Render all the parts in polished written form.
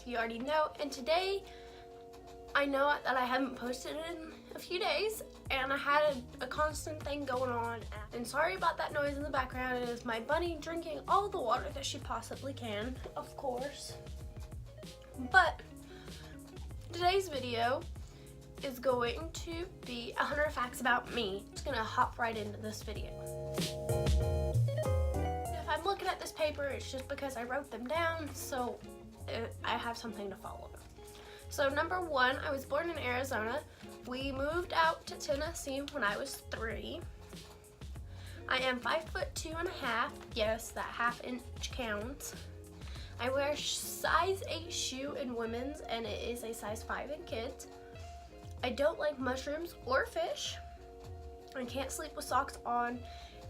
you already know, and today I know that I haven't posted in a few days and I had a constant thing going on, and sorry about that noise in the background. It is my bunny drinking all the water that she possibly can, of course. But today's video is going to be 100 facts about me. I'm just gonna hop right into this video. If I'm looking at this paper, it's just because I wrote them down, so I have something to follow. So number one, I was born in Arizona. We moved out to Tennessee when I was 3. I am 5'2.5". Yes, that ½ inch counts. I wear size 8 shoe in women's, and it is a size 5 in kids. I don't like mushrooms or fish. I can't sleep with socks on.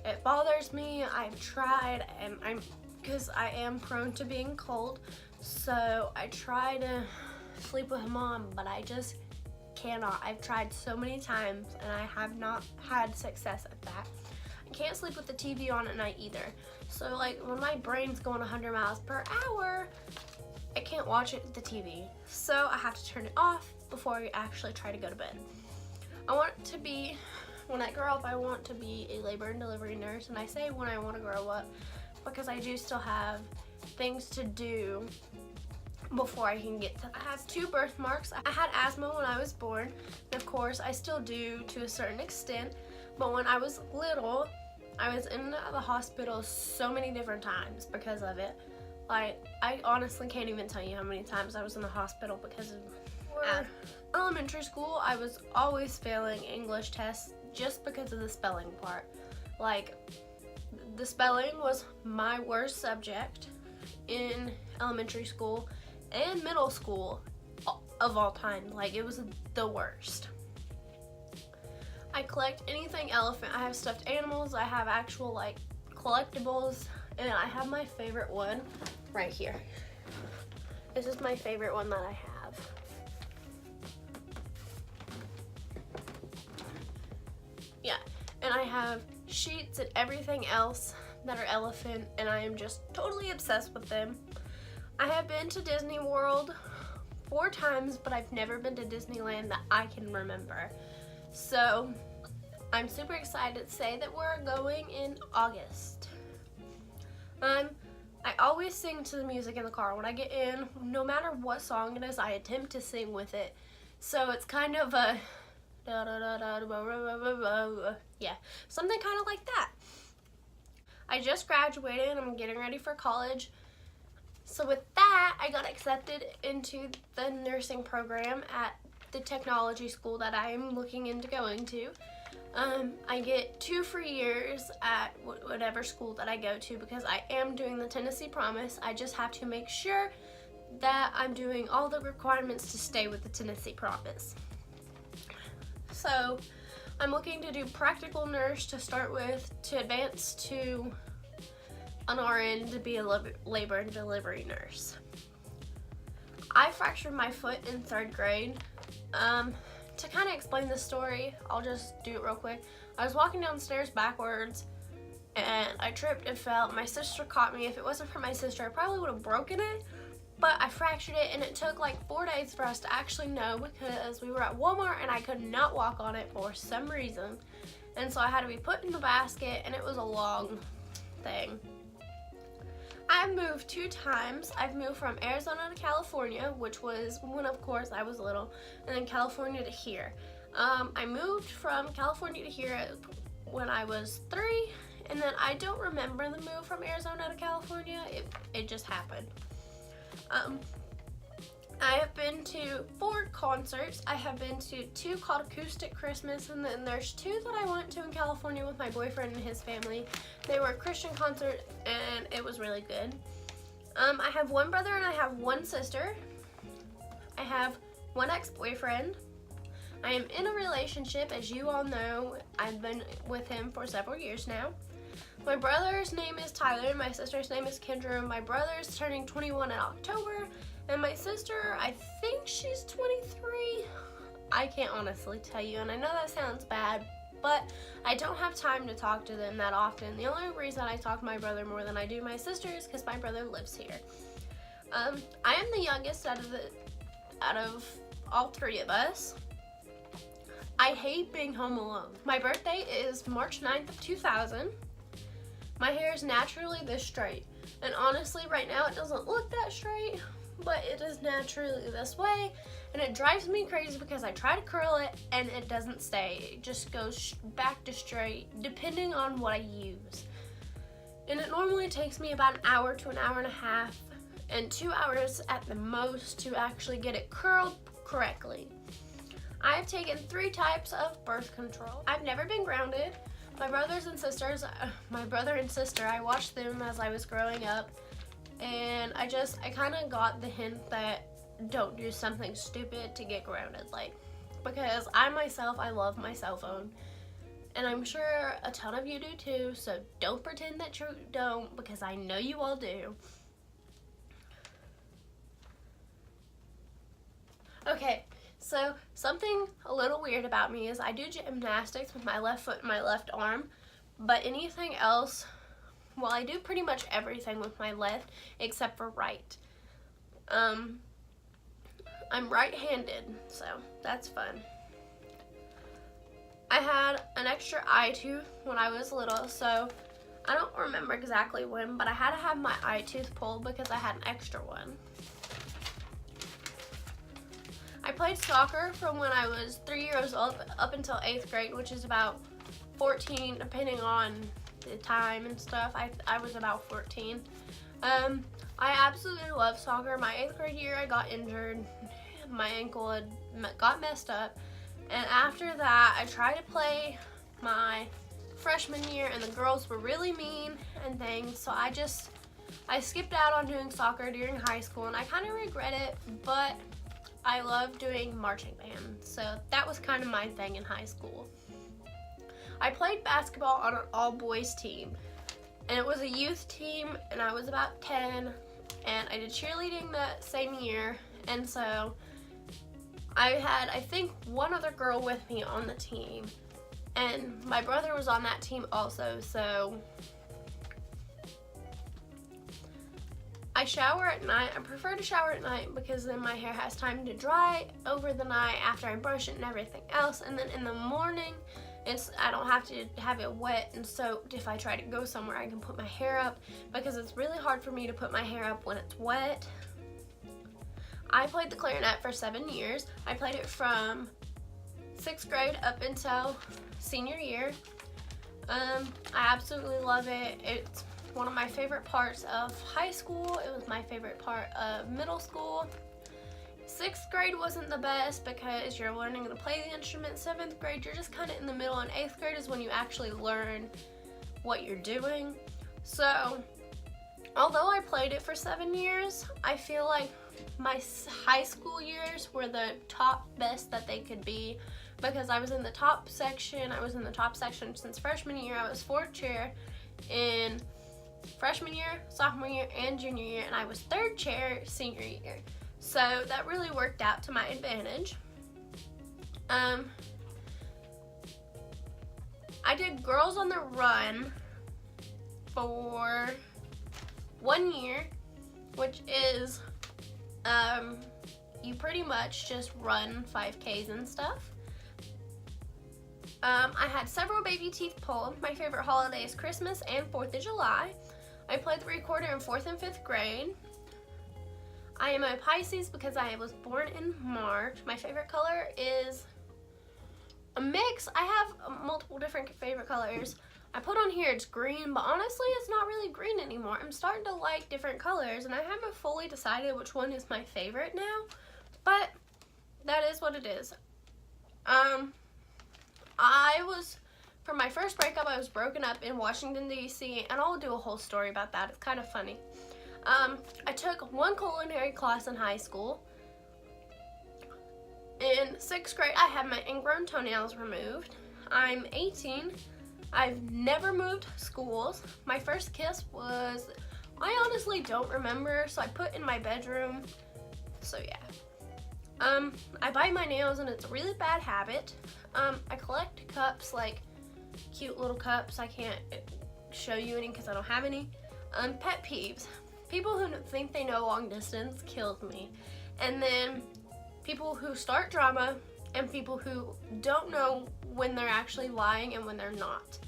It bothers me. I've tried, and because I am prone to being cold, so I try to sleep with them on, but I just cannot. I've tried so many times, and I have not had success at that. I can't sleep with the TV on at night either. So like when my brain's going 100 miles per hour, I can't watch the TV. So I have to turn it off before I actually try to go to bed. When I grow up, I want to be a labor and delivery nurse, and I say when I want to grow up because I do still have things to do before I can get to that. I have 2 birthmarks. I had asthma when I was born, and of course I still do to a certain extent, but when I was little, I was in the hospital so many different times because of it. Like, I honestly can't even tell you how many times I was in the hospital because of elementary school. I was always failing English tests just because of the spelling part. Like, the spelling was my worst subject in elementary school and middle school of all time. Like, it was the worst. I collect anything elephant. I have stuffed animals, I have actual like collectibles, and I have my favorite one right here. This is my favorite one that I have. Yeah, and I have sheets and everything else that are elephant, and I am just totally obsessed with them. I have been to Disney World 4 times, but I've never been to Disneyland that I can remember. So I'm super excited to say that we're going in August. I always sing to the music in the car. When I get in, no matter what song it is, I attempt to sing with it. So it's kind of a yeah, something kind of like that. I just graduated and I'm getting ready for college. So with that, I got accepted into the nursing program at the technology school that I am looking into going to. I get 2 free years at whatever school that I go to because I am doing the Tennessee Promise. I just have to make sure that I'm doing all the requirements to stay with the Tennessee Promise. So I'm looking to do practical nurse to start with, to advance to an RN to be a labor and delivery nurse. I fractured my foot in 3rd grade. To kind of explain this story, I'll just do it real quick. I was walking downstairs backwards and I tripped and fell. My sister caught me. If it wasn't for my sister, I probably would have broken it, but I fractured it, and it took like 4 days for us to actually know because we were at Walmart and I could not walk on it for some reason. And so I had to be put in the basket, and it was a long thing. I've moved 2 times. I've moved from Arizona to California, which was when, of course, I was little, and then California to here. I moved from California to here when I was 3, and then I don't remember the move from Arizona to California. It just happened. I have been to 4 concerts. I have been to 2 called Acoustic Christmas, and then there's 2 that I went to in California with my boyfriend and his family. They were Christian concerts, and it was really good. I have 1 brother and I have 1 sister. I have 1 ex-boyfriend. I am in a relationship, as you all know. I've been with him for several years now. My brother's name is Tyler, my sister's name is Kendra. My brother's turning 21 in October, and my sister, I think she's 23. I can't honestly tell you, and I know that sounds bad, but I don't have time to talk to them that often. The only reason I talk to my brother more than I do my sister is because my brother lives here. I am the youngest out of all three of us. I hate being home alone. My birthday is March 9th of 2000. My hair is naturally this straight. And honestly, right now it doesn't look that straight, but it is naturally this way. And it drives me crazy because I try to curl it and it doesn't stay. It just goes back to straight, depending on what I use. And it normally takes me about an hour to an hour and a half, and 2 hours at the most to actually get it curled correctly. I've taken 3 types of birth control. I've never been grounded. My brother and sister, I watched them as I was growing up, and I kind of got the hint that don't do something stupid to get grounded, like, because I love my cell phone, and I'm sure a ton of you do too, so don't pretend that you don't, because I know you all do. Okay, so something a little weird about me is I do gymnastics with my left foot and my left arm, but anything else, well, I do pretty much everything with my left except for right. I'm right-handed, so that's fun. I had an extra eye tooth when I was little, so I don't remember exactly when, but I had to have my eye tooth pulled because I had an extra one. I played soccer from when I was 3 years old up until 8th grade, which is about 14, depending on the time and stuff. I was about 14. I absolutely love soccer. My 8th grade year, I got injured. My ankle got messed up. And after that, I tried to play my freshman year, and the girls were really mean and things. So I skipped out on doing soccer during high school, and I kind of regret it, but I love doing marching band, so that was kind of my thing in high school. I played basketball on an all-boys team, and it was a youth team, and I was about 10, and I did cheerleading that same year, and so I had, I think, one other girl with me on the team, and my brother was on that team also, so I shower at night. I prefer to shower at night because then my hair has time to dry over the night after I brush it and everything else. And then in the morning, I don't have to have it wet and soaked. If I try to go somewhere, I can put my hair up because it's really hard for me to put my hair up when it's wet. I played the clarinet for 7 years. I played it from 6th grade up until senior year. I absolutely love it. It's one of my favorite parts of high school. It was my favorite part of middle school. 6th grade wasn't the best because you're learning to play the instrument. 7th grade, you're just kind of in the middle, and 8th grade is when you actually learn what you're doing. So, although I played it for 7 years, I feel like my high school years were the top best that they could be because I was in the top section. I was in the top section since freshman year. I was 4th chair in freshman year, sophomore year, and junior year, and I was 3rd chair senior year. So that really worked out to my advantage. I did Girls on the Run for 1 year, which is you pretty much just run 5Ks and stuff. I had several baby teeth pulled. My favorite holiday is Christmas and 4th of July. I played the recorder in 4th and 5th grade. I am a Pisces because I was born in March. My favorite color is a mix. I have multiple different favorite colors. I put on here it's green, but honestly it's not really green anymore. I'm starting to like different colors, and I haven't fully decided which one is my favorite now, but that is what it is. For my first breakup, I was broken up in Washington, D.C., and I'll do a whole story about that. It's kind of funny. I took one culinary class in high school. In 6th grade, I had my ingrown toenails removed. I'm 18. I've never moved schools. My first kiss was, I honestly don't remember, so I put in my bedroom. So yeah. I bite my nails, and it's a really bad habit. I collect cups, like cute little cups. I can't show you any because I don't have any. Pet peeves. people who think they know long distance kills me. And then people who start drama and people who don't know when they're actually lying and when they're not.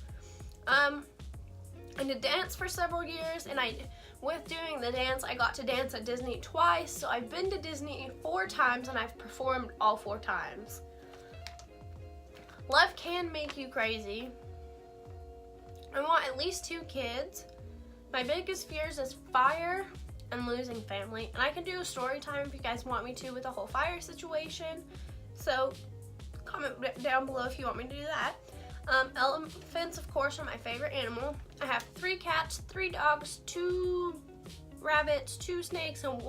I did dance for several years, and with doing the dance, I got to dance at Disney twice. So I've been to Disney 4 times, and I've performed all 4 times. Love can make you crazy. I want at least 2 kids. My biggest fears is fire and losing family. And I can do a story time if you guys want me to with the whole fire situation. So comment down below if you want me to do that. Elephants, of course, are my favorite animal. I have 3 cats, 3 dogs, 2 rabbits, 2 snakes, and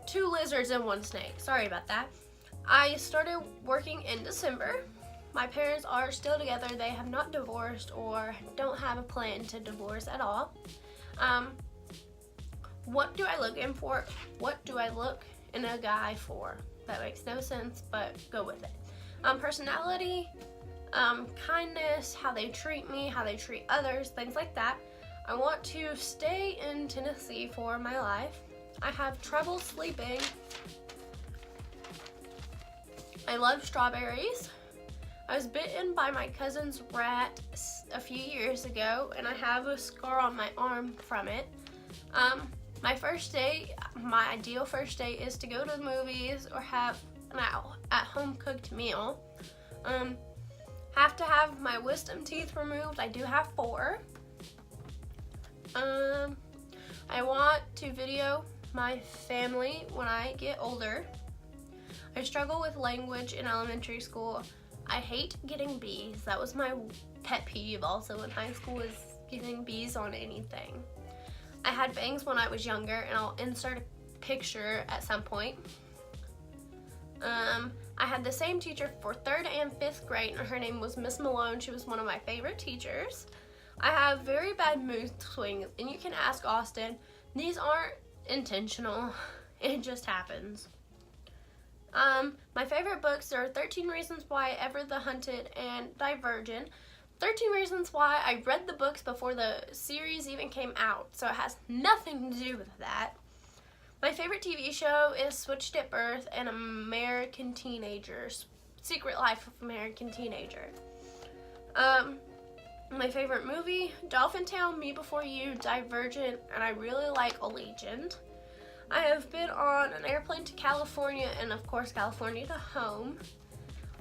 2 lizards and 1 snake. Sorry about that. I started working in December. My parents are still together. They have not divorced or don't have a plan to divorce at all. What do I look in for? What do I look in a guy for? That makes no sense, but go with it. Personality, kindness, how they treat me, how they treat others, things like that. I want to stay in Tennessee for my life. I have trouble sleeping. I love strawberries. I was bitten by my cousin's rat a few years ago, and I have a scar on my arm from it. My ideal first date is to go to the movies or have an at-home cooked meal. Have to have my wisdom teeth removed. I do have 4. I want to video my family when I get older. I struggle with language in elementary school. I hate getting B's. That was my pet peeve also in high school, is getting B's on anything. I had bangs when I was younger, and I'll insert a picture at some point. I had the same teacher for 3rd and 5th grade, and her name was Miss Malone. She was one of my favorite teachers. I have very bad mood swings, and you can ask Austin. These aren't intentional. It just happens. My favorite books are 13 Reasons Why, Ever the Hunted, and Divergent. 13 Reasons Why, I read the books before the series even came out, so it has nothing to do with that. My favorite TV show is Switched at Birth and American Teenagers, Secret Life of American Teenager. My favorite movie, Dolphin Tale, Me Before You, Divergent, and I really like Allegiant. I have been on an airplane to California, and of course California to home.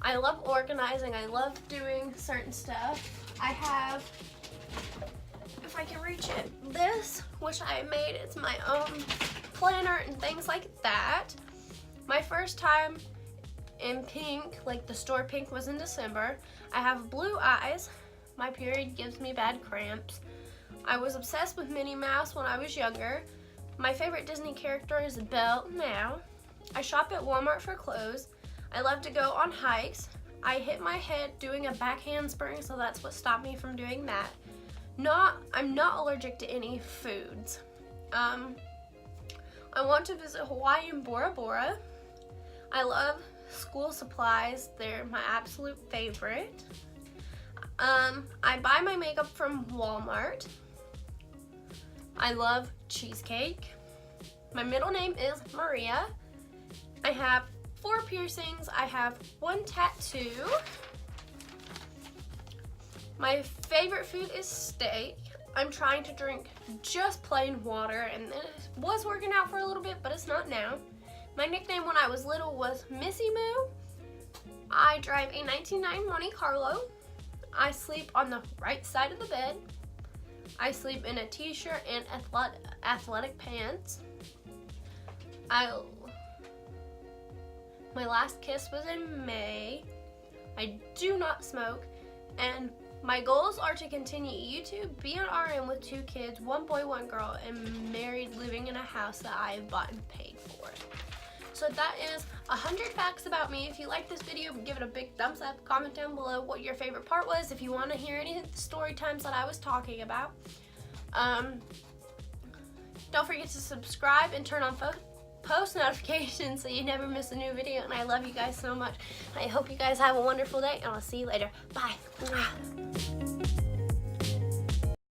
I love organizing. I love doing certain stuff. I have, if I can reach it, this, which I made. It's my own planner and things like that. My first time in pink, like the store pink, was in December. I have blue eyes. My period gives me bad cramps. I was obsessed with Minnie Mouse when I was younger. My favorite Disney character is Belle now. I shop at Walmart for clothes. I love to go on hikes. I hit my head doing a back handspring, so that's what stopped me from doing that. I'm not allergic to any foods. I want to visit Hawaii and Bora Bora. I love school supplies. They're my absolute favorite. I buy my makeup from Walmart. I love cheesecake. My middle name is Maria. I have 4 piercings. I have 1 tattoo. My favorite food is steak. I'm trying to drink just plain water, and it was working out for a little bit, but it's not now. My nickname when I was little was Missy Moo. I drive a 1999 Monte Carlo. I sleep on the right side of the bed. I sleep in a t-shirt and athletic pants. My last kiss was in May. I do not smoke, and my goals are to continue YouTube, be an RN with 2 kids, 1 boy, 1 girl, and married, living in a house that I have bought and paid for. So that is 100 facts about me. If you like this video, give it a big thumbs up. Comment down below what your favorite part was. If you want to hear any of the story times that I was talking about. Don't forget to subscribe and turn on post notifications so you never miss a new video. And I love you guys so much. I hope you guys have a wonderful day, and I'll see you later. Bye.